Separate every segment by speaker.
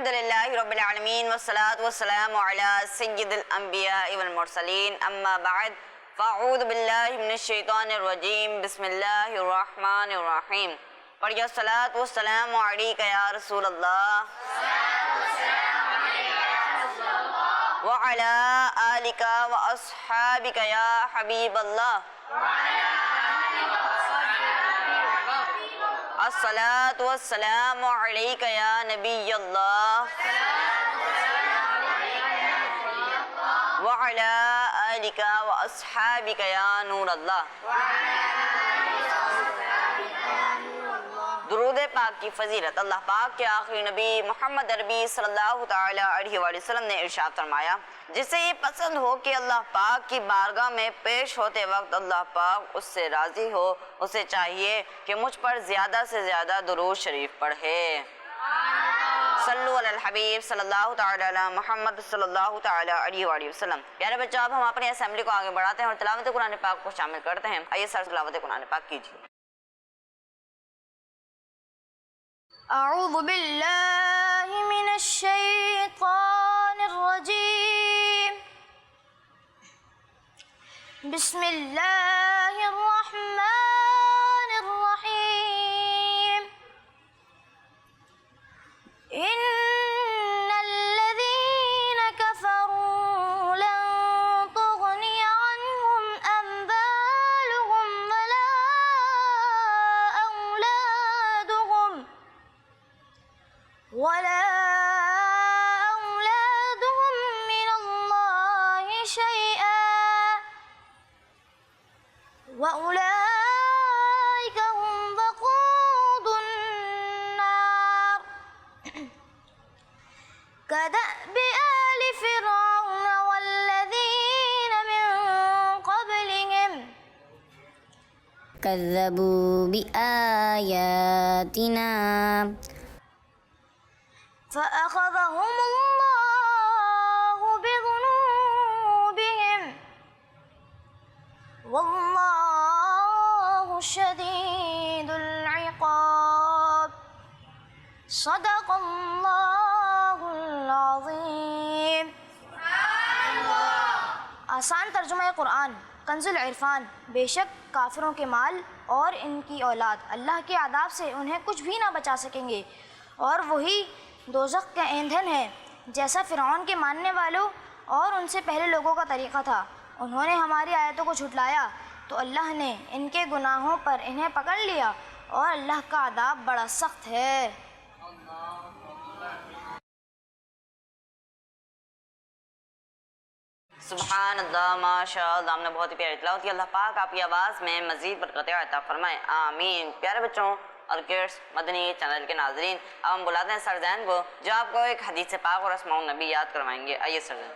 Speaker 1: الحمدللہ رب العالمین والصلاة والسلام علی سید الانبیاء والمرسلین اما بعد فاعوذ باللہ من الشیطان الرجیم بسم اللہ الرحمن الرحیم پڑھیے الصلاة والسلام علیکہ یا رسول اللہ وعلی آلکہ واصحابکہ یا حبیب اللہ الصلاة والسلام علیکہ یا نبی اللہ وعلی آلکہ واصحابکہ یا نور اللہ۔ درود پاک کی فضیلت اللہ پاک کے آخری نبی محمد عربی صلی اللہ تعالیٰ علیہ وآلہ وسلم نے ارشاد فرمایا، جسے یہ پسند ہو کہ اللہ پاک کی بارگاہ میں پیش ہوتے وقت اللہ پاک اس سے راضی ہو، اسے چاہیے کہ مجھ پر زیادہ سے زیادہ درود شریف پڑھے۔ صلو علی الحبیب صلی اللہ تعالیٰ علی محمد صلی اللہ تعالیٰ علیہ وآلہ وسلم۔ پیارے بچوں، اب ہم اپنی اسمبلی کو آگے بڑھاتے ہیں اور تلاوت قرآن پاک کو شامل کرتے ہیں۔ آئیے سر تلاوت قرآن پاک کیجیے۔
Speaker 2: اعوذ باللہ من الشیطان الرجیم بسم اللہ الرحمن الرحیم ان الذین کفروا لن تغنی عنہم اموالہم ولا اولادہم من اللہ شیئا وأولئک هم وقود النار كدأب آل فرعون والذین من قبلهم
Speaker 3: كذبوا بآياتنا
Speaker 2: فأخذهم الله بذنوبهم والله شديد العقاب صدق اللہ العظیم۔ آسان ترجمہ قرآن کنز العرفان۔ بے شک کافروں کے مال اور ان کی اولاد اللہ کے عذاب سے انہیں کچھ بھی نہ بچا سکیں گے، اور وہی دوزخ کا ایندھن ہے، جیسا فرعون کے ماننے والوں اور ان سے پہلے لوگوں کا طریقہ تھا۔ انہوں نے ہماری آیتوں کو جھٹلایا تو اللہ نے ان کے گناہوں پر انہیں پکڑ لیا، اور اللہ کا عذاب بڑا سخت ہے۔
Speaker 1: سبحان اللہ، ماشاء اللہ، ہم نے بہت ہی پیاری تلاوت کی۔ اللہ پاک آپ کی آواز میں مزید برکت عطا فرمائے، آمین۔ پیارے بچوں اور کیڈس مدنی چینل کے ناظرین، اب ہم بلاتے ہیں سر زین کو، جو آپ کو ایک حدیث پاک اور اسماء النبی یاد کروائیں گے۔ آئیے سر زین۔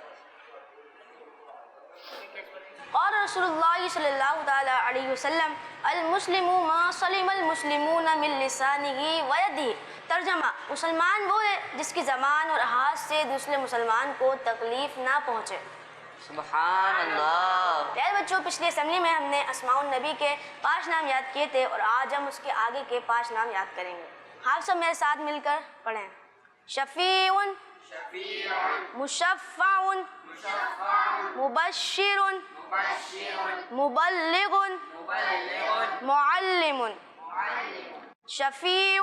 Speaker 2: قال رسول اللہ صلی اللہ تعالیٰ علیہ وسلم المسلم ما سلم المسلمون من لسانہ ویدہ۔ ترجمہ، مسلمان وہ ہے جس کی زبان اور ہاتھ سے دوسرے مسلمان کو تکلیف نہ پہنچے۔
Speaker 1: سبحان اللہ۔
Speaker 2: پیارے بچوں، پچھلی اسمبلی میں ہم نے اسماء النبی کے 5 نام یاد کیے تھے، اور آج ہم اس کے آگے کے 5 نام یاد کریں گے۔ آپ سب میرے ساتھ مل کر پڑھیں۔ شفیع، مشفع، مبشر، مبلغ، معلم۔ شفیع،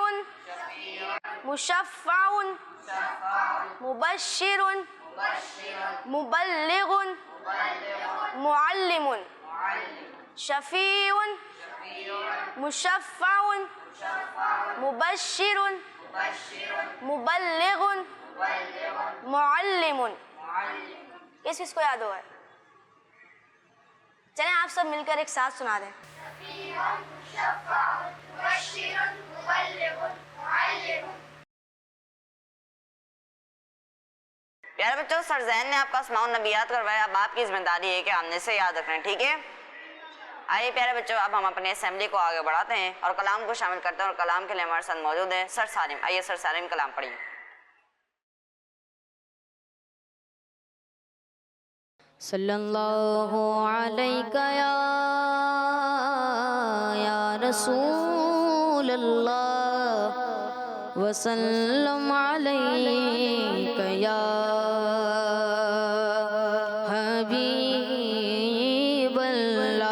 Speaker 2: مشفع، مبشر، مبلغ، معلم۔ شفیع، مشفع، مبشر، مبلغ، معلم۔ کس کس کو یاد ہوا ہے؟ چلیں آپ سب مل کر ایک ساتھ سنا دیں۔
Speaker 1: پیارے بچوں، سر زین نے آپ کا اسماء النبی یاد کروایا، اب آپ کی ذمہ داری ہے کہ آمنے سے یاد رکھنا، ٹھیک ہے؟ آئیے پیارے بچوں، اب ہم اپنے اسمبلی کو آگے بڑھاتے ہیں اور کلام کو شامل کرتے ہیں، اور کلام کے لیے ہمارے ساتھ موجود ہیں سر سالم۔ آئیے سر سالم کلام پڑھیے۔
Speaker 3: صلی اللہ علیہ یا رسول اللہ وسلم علیک یا حبیب اللہ،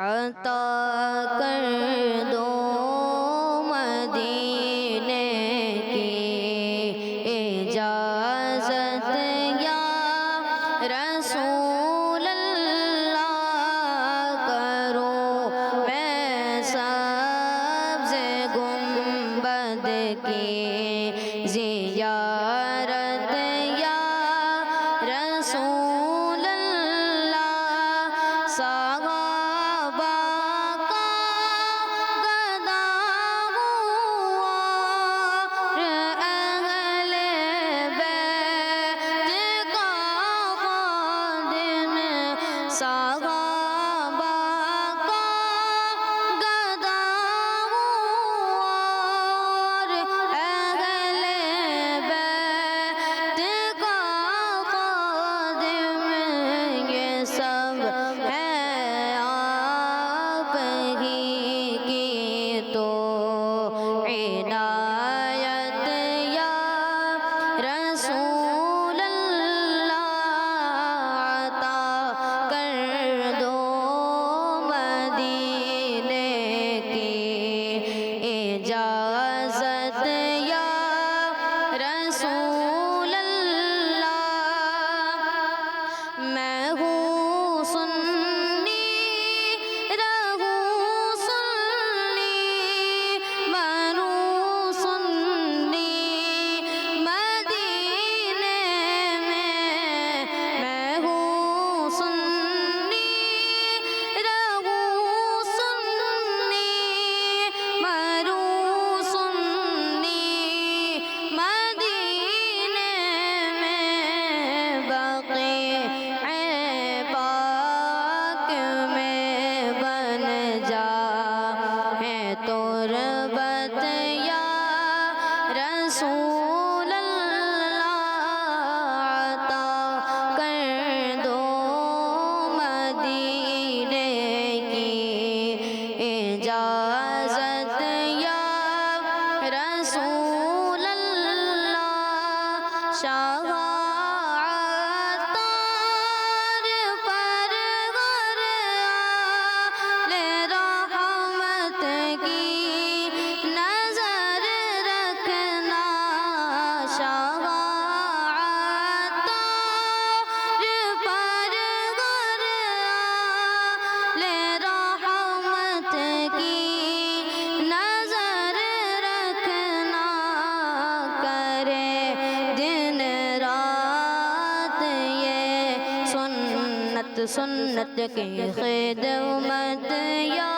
Speaker 3: عطا کر دو مدینے کی اجازت یا رسول اللہ، کرو میں سبز گنبد کی زیارت یا رسول اللہ، صحابہ کا گدا اور اہل بیت کا خادم، صحابہ کا گدا اور اہل بیت کا خادم، یہ سب ہے آپ ہی کی تو عنایت یا رسول اللہ، عطا کر دو مدینے کی اجازت یا رسول اللہ، میں ہوں سنی رہوں سنی، بنوں سنی مدینے میں ہوں سنی رہوں سنی، مروں سنی مدینے میں، بقیع پاک میں بن جا ہے تربت یا رسول اللہ، عطا کر دو مدینے کی اجازت یا رسول اللہ، شاہ عطار پر غر آل رحمت کی نظر رکھنا، شاہ عطار پر غر آل رحمت کی نظر رکھنا، کرے دن رات یہ سنت کی خدمت یا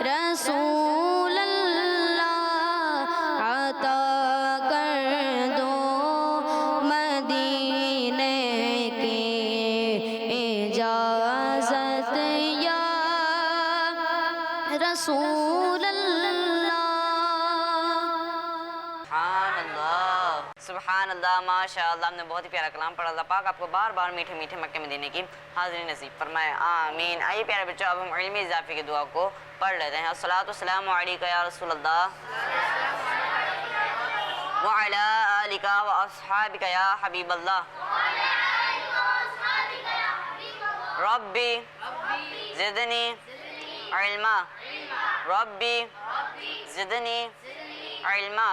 Speaker 3: رسول اللہ، عطا کر دو مدینے کی اجازت یا رسول اللہ۔
Speaker 1: سبحان اللہ، ماشاء اللہ، ہم نے بہت ہی پیارا کلام پڑھا۔ اللہ پاک آپ کو بار بار میٹھے میٹھے مکے میں دینے کی حاضری نصیب فرمائے، آمین۔ آئیے پیارے بچوں، اب ہم علمی اضافے کی دعا کو پڑھ لیتے ہیں۔ الصلاۃ والسلام علیک یا رسول اللہ وعلی آلک واصحابک یا حبیب اللہ، ربی زدنی علما، ربی زدنی علما،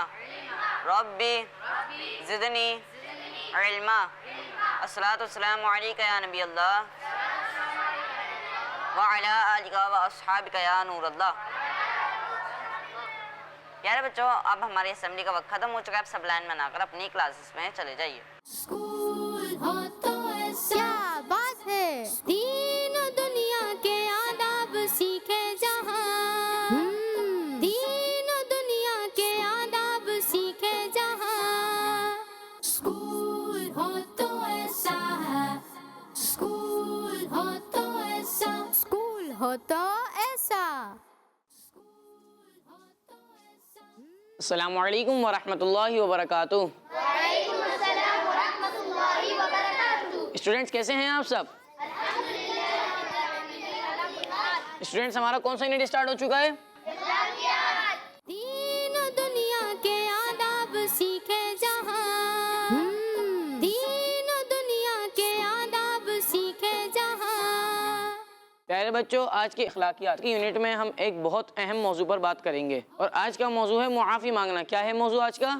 Speaker 1: ربی زدنی علما۔ الصلاۃ والسلام علیک یا نبی اللہ وعلی آلک واصحابک یا نور اللہ۔ پیارے بچوں، اب ہماری اسمبلی کا وقت ختم ہو چکا ہے، اب سب لائن بنا کر اپنی کلاسز میں چلے جائیے۔
Speaker 4: اسکول ہو تو ایسا، کیا بات ہے، دین و دنیا کے آداب سیکھے جہاں، دین و دنیا کے آداب سیکھے جہاں، اسکول ہو تو ایسا ہے، اسکول ہو تو ایسا، اسکول ہو تو ایسا۔
Speaker 5: السلام علیکم ورحمۃ اللہ وبرکاتہ۔
Speaker 4: وعلیکم السلام ورحمۃ اللہ وبرکاتہ۔
Speaker 5: اسٹوڈنٹس کیسے ہیں آپ سب؟ اسٹوڈنٹس ہمارا کون سا یونٹ اسٹارٹ ہو چکا ہے؟ پیارے بچوں، آج کے اخلاقیات کی یونٹ میں ہم ایک بہت اہم موضوع پر بات کریں گے، اور آج کا موضوع ہے معافی مانگنا۔ کیا ہے موضوع آج کا؟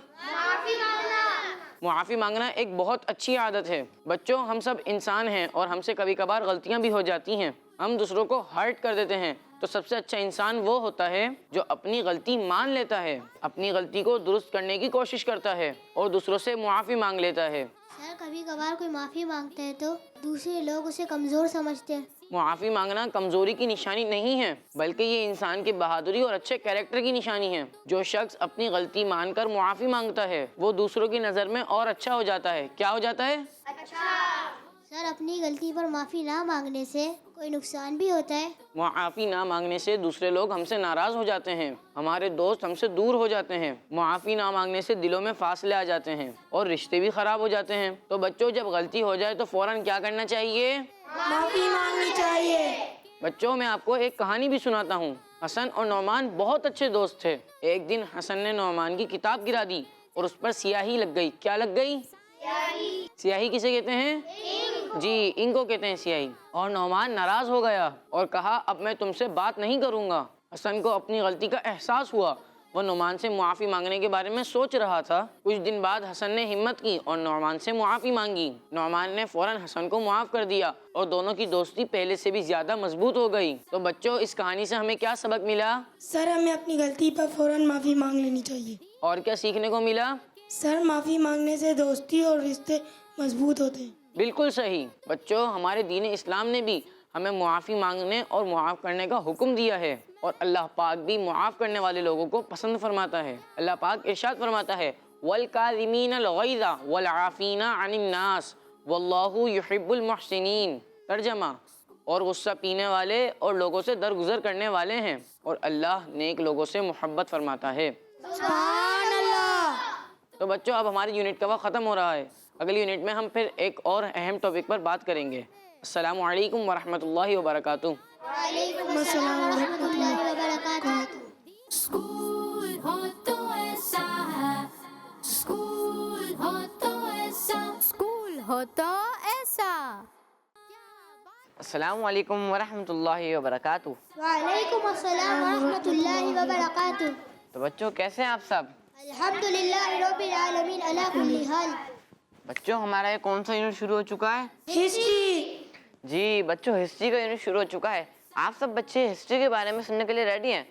Speaker 5: معافی مانگنا ایک بہت اچھی عادت ہے۔ بچوں، ہم سب انسان ہیں اور ہم سے کبھی کبھار غلطیاں بھی ہو جاتی ہیں، ہم دوسروں کو ہرٹ کر دیتے ہیں۔ تو سب سے اچھا انسان وہ ہوتا ہے جو اپنی غلطی مان لیتا ہے، اپنی غلطی کو درست کرنے کی کوشش کرتا ہے اور دوسروں سے معافی مانگ لیتا ہے۔
Speaker 6: سر، کبھی کبھار کوئی معافی مانگتا ہے تو دوسرے لوگ اسے کمزور سمجھتے ہیں۔
Speaker 5: معافی مانگنا کمزوری کی نشانی نہیں ہے، بلکہ یہ انسان کی بہادری اور اچھے کیریکٹر کی نشانی ہے۔ جو شخص اپنی غلطی مان کر معافی مانگتا ہے وہ دوسروں کی نظر میں اور اچھا ہو جاتا ہے۔ کیا ہو جاتا ہے؟
Speaker 6: سر، اپنی غلطی پر معافی نہ مانگنے سے کوئی نقصان بھی ہوتا ہے؟
Speaker 5: معافی نہ مانگنے سے دوسرے لوگ ہم سے ناراض ہو جاتے ہیں، ہمارے دوست ہم سے دور ہو جاتے ہیں، معافی نہ مانگنے سے دلوں میں فاصلے آ جاتے ہیں اور رشتے بھی خراب ہو جاتے ہیں۔ تو بچوں، جب غلطی ہو جائے تو فوراً کیا کرنا چاہیے؟
Speaker 7: معافی مانگنی چاہیے۔
Speaker 5: بچوں، میں آپ کو ایک کہانی بھی سناتا ہوں۔ حسن اور نعمان بہت اچھے دوست تھے۔ ایک دن حسن نے نعمان کی کتاب گرا دی اور اس پر سیاہی لگ گئی۔ کیا لگ گئی؟ سیاہی کسے کہتے ہیں؟ جی، انک کو کہتے ہیں سیاہی۔ اور نعمان ناراض ہو گیا اور کہا اب میں تم سے بات نہیں کروں گا۔ حسن کو اپنی غلطی کا احساس ہوا، وہ نعمان سے معافی مانگنے کے بارے میں سوچ رہا تھا۔ کچھ دن بعد حسن نے ہمت کی اور نعمان سے معافی مانگی۔ نعمان نے فوراً حسن کو معاف کر دیا اور دونوں کی دوستی پہلے سے بھی زیادہ مضبوط ہو گئی۔ تو بچوں، اس کہانی سے ہمیں کیا سبق ملا؟
Speaker 7: سر، ہمیں اپنی غلطی پر فوراً معافی مانگ لینی چاہیے۔
Speaker 5: اور کیا سیکھنے کو ملا؟
Speaker 7: سر، معافی مانگنے سے دوستی اور رشتے مضبوط ہوتے ہیں۔
Speaker 5: بالکل صحیح۔ بچوں، ہمارے دین اسلام نے بھی ہمیں معافی مانگنے اور معاف کرنے کا حکم دیا ہے، اور اللہ پاک بھی معاف کرنے والے لوگوں کو پسند فرماتا ہے۔ اللہ پاک ارشاد فرماتا ہے وَالْكَاظِمِينَ الْغَيْظَ وَالْعَافِينَ عَنِ النَّاسِ وَاللَّهُ يُحِبُّ الْمُحْسِنِينَ۔ ترجمہ: اور غصہ پینے والے اور لوگوں سے درگزر کرنے والے ہیں، اور اللہ نیک لوگوں سے محبت فرماتا ہے۔
Speaker 7: سبحان اللہ۔
Speaker 5: تو بچوں، اب ہماری یونٹ کا وقت ختم ہو رہا ہے۔ اگلی یونٹ میں ہم پھر ایک اور اہم ٹاپک پر بات کریں گے۔ السلام علیکم ورحمۃ اللہ وبرکاتہ۔
Speaker 6: وعلیکم السلام ورحمۃ اللہ وبرکاتہ۔
Speaker 4: اسکول ہو تو ایسا ہے، اسکول ہو تو ایسا، اسکول ہو تو ایسا۔
Speaker 5: السلام علیکم ورحمۃ اللہ وبرکاتہ۔
Speaker 6: وعلیکم السلام ورحمۃ اللہ وبرکاتہ۔
Speaker 5: تو بچوں، کیسے ہیں آپ سب؟
Speaker 6: الحمدللہ رب العالمین علی کل حال۔
Speaker 5: بچوں، ہمارا یہ کون سا یونٹ شروع ہو چکا ہے؟
Speaker 7: ہسٹری۔
Speaker 5: جی بچوں، ہسٹری کا یونٹ شروع ہو چکا ہے۔ آپ سب بچے ہسٹری کے بارے میں سننے کے لیے ریڈی ہیں؟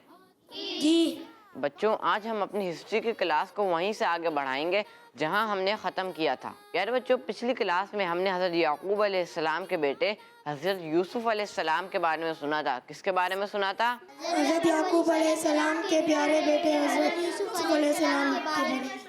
Speaker 7: جی۔
Speaker 5: بچوں، آج ہم اپنی ہسٹری کی کلاس کو وہیں سے آگے بڑھائیں گے جہاں ہم نے ختم کیا تھا۔ پیارے بچوں، پچھلی کلاس میں ہم نے حضرت یعقوب علیہ السلام کے بیٹے حضرت یوسف علیہ السلام کے بارے میں سنا تھا۔ کس کے بارے میں سنا تھا؟
Speaker 7: حضرت یعقوب علیہ السلام کے پیارے بیٹے حضرت یوسف علیہ السلام کے بارے میں۔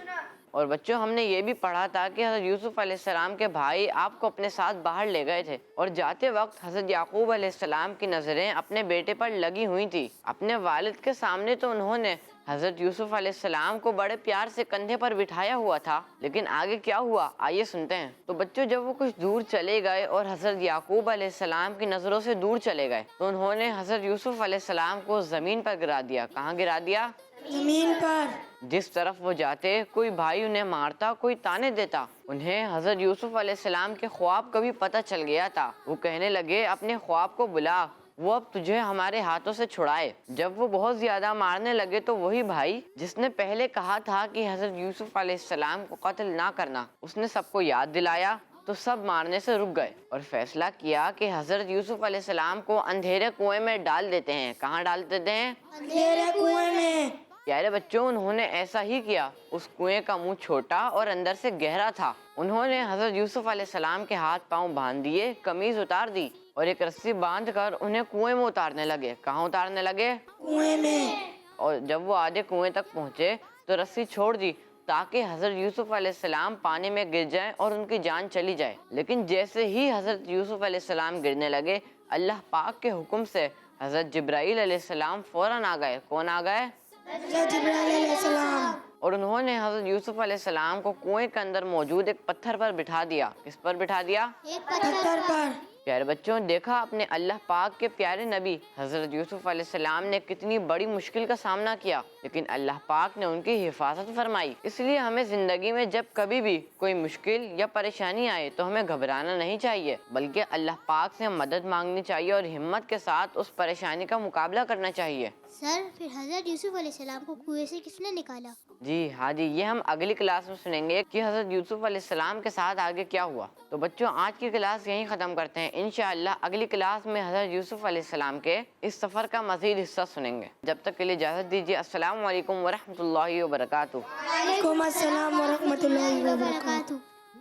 Speaker 5: اور بچوں، ہم نے یہ بھی پڑھا تھا کہ حضرت یوسف علیہ السلام کے بھائی آپ کو اپنے ساتھ باہر لے گئے تھے، اور جاتے وقت حضرت یعقوب علیہ السلام کی نظریں اپنے بیٹے پر لگی ہوئی تھی۔ اپنے والد کے سامنے تو انہوں نے حضرت یوسف علیہ السلام کو بڑے پیار سے کندھے پر بٹھایا ہوا تھا، لیکن آگے کیا ہوا آئیے سنتے ہیں۔ تو بچوں، جب وہ کچھ دور چلے گئے اور حضرت یعقوب علیہ السلام کی نظروں سے دور چلے گئے تو انہوں نے حضرت یوسف علیہ السلام کو زمین پر گرا دیا۔ کہاں گرا دیا؟
Speaker 7: زمین پر۔
Speaker 5: جس طرف وہ جاتے کوئی بھائی انہیں مارتا، کوئی تانے دیتا۔ انہیں حضرت یوسف علیہ السلام کے خواب کا بھی پتہ چل گیا تھا۔ وہ کہنے لگے اپنے خواب کو بلا، وہ اب تجھے ہمارے ہاتھوں سے چھڑائے۔ جب وہ بہت زیادہ مارنے لگے تو وہی بھائی جس نے پہلے کہا تھا کہ حضرت یوسف علیہ السلام کو قتل نہ کرنا، اس نے سب کو یاد دلایا تو سب مارنے سے رک گئے اور فیصلہ کیا کہ حضرت یوسف علیہ السلام کو اندھیرے کنویں میں ڈال دیتے ہیں۔ کہاں ڈال دیتے ہیں؟
Speaker 7: اندھیرے کنویں میں۔
Speaker 5: پیارے بچوں، انہوں نے ایسا ہی کیا۔ اس کنویں کا منہ چھوٹا اور اندر سے گہرا تھا۔ انہوں نے حضرت یوسف علیہ السلام کے ہاتھ پاؤں باندھ دیے، قمیض اتار دی اور ایک رسی باندھ کر انہیں کنویں میں اتارنے لگے۔ کہاں اتارنے لگے؟
Speaker 7: کنویں میں۔
Speaker 5: اور جب وہ آدھے کنویں تک پہنچے تو رسی چھوڑ دی تاکہ حضرت یوسف علیہ السلام پانی میں گر جائیں اور ان کی جان چلی جائے۔ لیکن جیسے ہی حضرت یوسف علیہ السلام گرنے لگے، اللہ پاک کے حکم سے حضرت جبرائیل علیہ السلام فوراً آ گئے۔ کون آ گئے؟
Speaker 7: حضرت جبرائیل علیہ السلام۔
Speaker 5: اور انہوں نے حضرت یوسف علیہ السلام کو کنویں کے اندر موجود ایک پتھر پر بٹھا دیا۔ کس پر بٹھا دیا؟
Speaker 7: پتھر پر۔
Speaker 5: پیارے بچوں، دیکھا آپ نے اللہ پاک کے پیارے نبی حضرت یوسف علیہ السلام نے کتنی بڑی مشکل کا سامنا کیا، لیکن اللہ پاک نے ان کی حفاظت فرمائی۔ اس لیے ہمیں زندگی میں جب کبھی بھی کوئی مشکل یا پریشانی آئے تو ہمیں گھبرانا نہیں چاہیے، بلکہ اللہ پاک سے مدد مانگنی چاہیے اور ہمت کے ساتھ اس پریشانی کا مقابلہ کرنا چاہیے۔
Speaker 6: سر پھر حضرت یوسف علیہ السلام کو کنویں سے کس نے نکالا؟
Speaker 5: جی ہاں جی، یہ ہم اگلی کلاس میں سنیں گے کہ حضرت یوسف علیہ السلام کے ساتھ آگے کیا ہوا۔ تو بچوں، آج کی کلاس یہیں ختم کرتے ہیں۔ انشاءاللہ اگلی کلاس میں حضرت یوسف علیہ السلام کے اس سفر کا مزید حصہ سنیں گے۔ جب تک کے لیے اجازت دیجیے۔ السلام علیکم ورحمۃ اللہ وبرکاتہ۔
Speaker 7: وعلیکم السلام ورحمۃ اللہ وبرکاتہ۔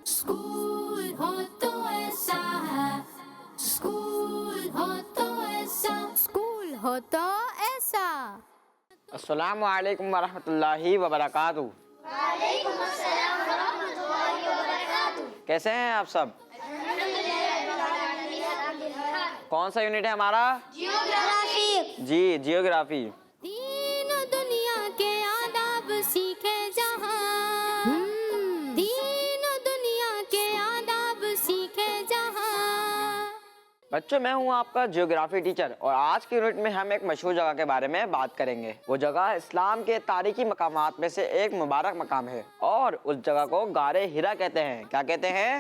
Speaker 4: اسکول ہو تو ایسا ہے، اسکول ہو تو ایسا، اسکول ہو تو ایسا۔
Speaker 5: السلام علیکم ورحمۃ اللہ وبرکاتہ۔
Speaker 6: وعلیکم السلام ورحمۃ اللہ وبرکاتہ۔
Speaker 5: کیسے ہیں آپ سب؟ کون سا یونٹ ہے ہمارا؟
Speaker 6: جیوگرافی۔
Speaker 5: جی، جیوگرافی۔
Speaker 4: دین و دنیا کے آداب سیکھے جہاں، دین و دنیا کے آداب سیکھے جہاں۔
Speaker 5: بچوں، میں ہوں آپ کا جیوگرافی ٹیچر، اور آج کے یونٹ میں ہم ایک مشہور جگہ کے بارے میں بات کریں گے۔ وہ جگہ اسلام کے تاریخی مقامات میں سے ایک مبارک مقام ہے، اور اس جگہ کو غار ہرا کہتے ہیں۔ کیا کہتے ہیں؟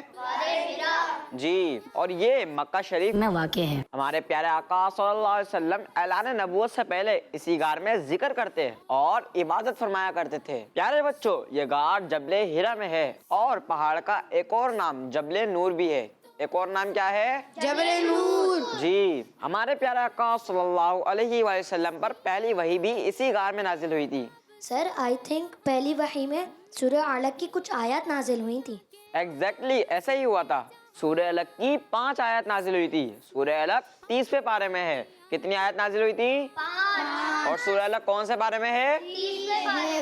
Speaker 5: جی، اور یہ مکہ شریف میں واقع ہے۔ ہمارے پیارے آقا صلی اللہ علیہ وسلم اعلان نبوت سے پہلے اسی غار میں ذکر کرتے اور عبادت فرمایا کرتے تھے۔ پیارے بچوں، یہ غار جبل ہرا میں ہے، اور پہاڑ کا ایک اور نام جبل نور بھی ہے۔ ایک اور نام کیا ہے؟
Speaker 7: جبل نور۔
Speaker 5: جی، ہمارے پیارے آقا صلی اللہ علیہ وآلہ وسلم پر پہلی وحی بھی اسی غار میں نازل ہوئی تھی۔
Speaker 8: سر آئی تھنک پہلی وحی میں سورہ علق کی کچھ آیات نازل ہوئی تھی۔
Speaker 5: ایگزیکٹلی ایسا ہی ہوا تھا۔ سورہ علق کی 5 آیات نازل ہوئی تھی۔ سورہ علق 30ویں پارے میں ہے۔ کتنی آیات نازل ہوئی تھی؟ 5۔ اور سورہ علق کون سے پارے میں ہے؟
Speaker 6: 30ویں پارے۔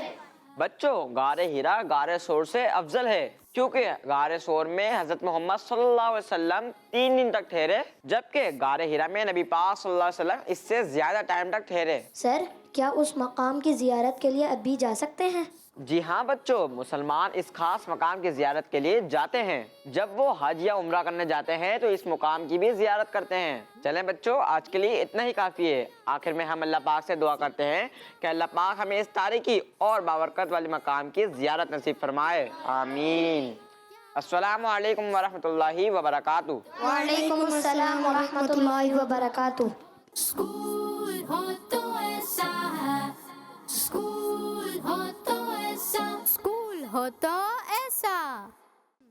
Speaker 5: بچوں، غار ہرا غار سور سے افضل ہے، کیونکہ غار سور میں حضرت محمد صلی اللہ علیہ وسلم 3 دن تک ٹھہرے، جبکہ غار ہرا میں نبی پاک صلی اللہ علیہ وسلم اس سے زیادہ ٹائم تک ٹھہرے۔
Speaker 8: سر کیا اس مقام کی زیارت کے لیے اب بھی جا سکتے ہیں؟
Speaker 5: جی ہاں بچوں، مسلمان اس خاص مقام کی زیارت کے لیے جاتے ہیں۔ جب وہ حج یا عمرہ کرنے جاتے ہیں تو اس مقام کی بھی زیارت کرتے ہیں۔ چلیں بچوں، آج کے لیے اتنا ہی کافی ہے۔ آخر میں ہم اللہ پاک سے دعا کرتے ہیں کہ اللہ پاک ہمیں اس تاریخی اور بابرکت والے مقام کی زیارت نصیب فرمائے، آمین۔ السلام علیکم ورحمۃ اللہ وبرکاتہ۔
Speaker 8: وعلیکم السلام ورحمۃ اللہ وبرکاتہ۔
Speaker 4: اسکول ہو تو ایسا ہے، اسکول ہو تو ایسا، اسکول ہو تو ایسا۔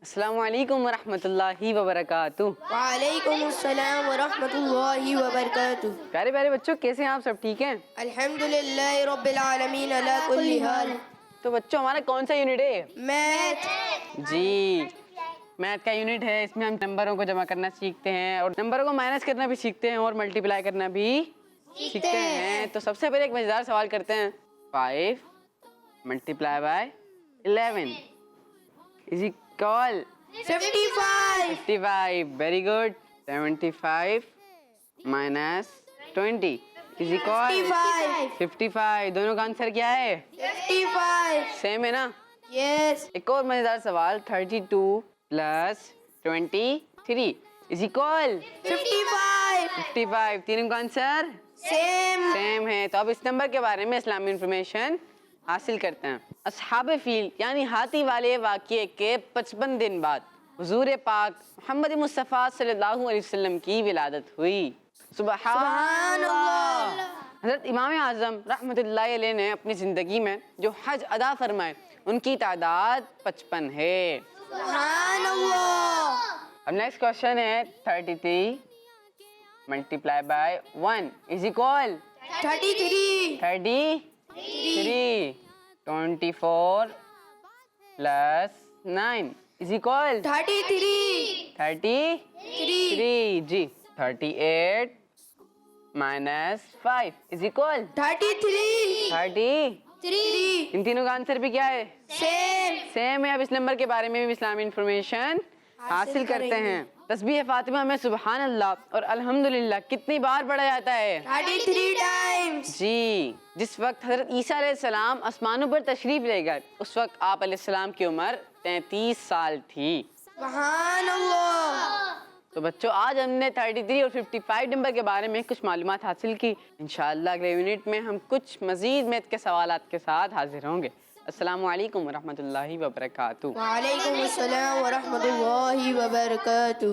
Speaker 5: السلام علیکم ورحمۃ اللہ وبرکاتہ۔
Speaker 7: وعلیکم السلام ورحمۃ اللہ وبرکاتہ۔
Speaker 5: پیارے پیارے بچوں، کیسے ہیں آپ سب؟ ٹھیک ہیں؟
Speaker 7: الحمدللہ رب العالمین علی کل حال۔
Speaker 5: تو بچوں، ہمارا کون سا یونٹ ہے؟
Speaker 7: میتھ۔
Speaker 5: جی، میتھ کا یونٹ ہے۔ اس میں ہم نمبروں کو جمع کرنا سیکھتے ہیں، اور نمبروں کو مائنس کرنا بھی سیکھتے ہیں، اور ملٹی پلائی کرنا بھی سیکھتے ہیں۔ تو سب سے پہلے ایک مزیدار سوال کرتے ہیں۔ 5 multiply by 11 is equal
Speaker 7: 55۔
Speaker 5: 55۔ Very good. 75 minus 20 is equal 55۔ دونوں کا آنسر کیا ہے؟
Speaker 7: 55۔
Speaker 5: سیم ہے نا؟
Speaker 7: یس۔
Speaker 5: ایک اور مزیدار سوال۔ 32 پلس 23 از اکول
Speaker 7: 55۔
Speaker 5: 55۔ تینوں کا آنسر سیم ہے۔ تو اب اس نمبر کے بارے میں اسلامی انفارمیشن حاصل کرتے ہیں۔ اصحاب فیل یعنی ہاتھی والے واقعے کے 55 دن بعد حضور پاک محمد مصطفیٰ صلی اللہ علیہ وسلم کی ولادت ہوئی۔ سبحان اللہ۔ حضرت امام اعظم رحمۃ اللہ علیہ نے اپنی زندگی میں جو حج ادا فرمائے ان کی تعداد 55 ہے۔
Speaker 7: سبحان اللہ۔
Speaker 5: اب نیکسٹ کوشچن ہے 33 multiply by 1 is equal
Speaker 7: 33۔
Speaker 5: 33۔ 24 plus 9 is equal
Speaker 7: 33۔
Speaker 5: 33۔ جی 38 مائنس 5 از اکول
Speaker 7: 33۔
Speaker 5: 30۔ ان تینوں کا آنسر بھی کیا ہے؟
Speaker 7: سیم۔
Speaker 5: سیم ہے۔ اب اس نمبر کے بارے میں بھی اسلامی انفارمیشن حاصل کرتے ہیں۔ تسبیح فاطمہ میں سبحان اللہ اور الحمدللہ کتنی بار پڑھا جاتا ہے؟
Speaker 7: 33 ٹائمز۔
Speaker 5: جی، جس وقت حضرت عیسیٰ علیہ السلام آسمانوں پر تشریف لے گئے اس وقت آپ علیہ السلام کی عمر 33 سال تھی۔
Speaker 7: سبحان اللہ۔
Speaker 9: تو بچوں آج ہم نے 33 اور 55 نمبر کے بارے میں کچھ معلومات حاصل کی. انشاءاللہ اگلے یونٹ میں ہم کچھ مزید میتھ کے سوالات کے ساتھ حاضر ہوں گے. السلام علیکم ورحمۃ اللہ وبرکاتہ.
Speaker 7: وعلیکم السلام ورحمۃ اللہ وبرکاتہ.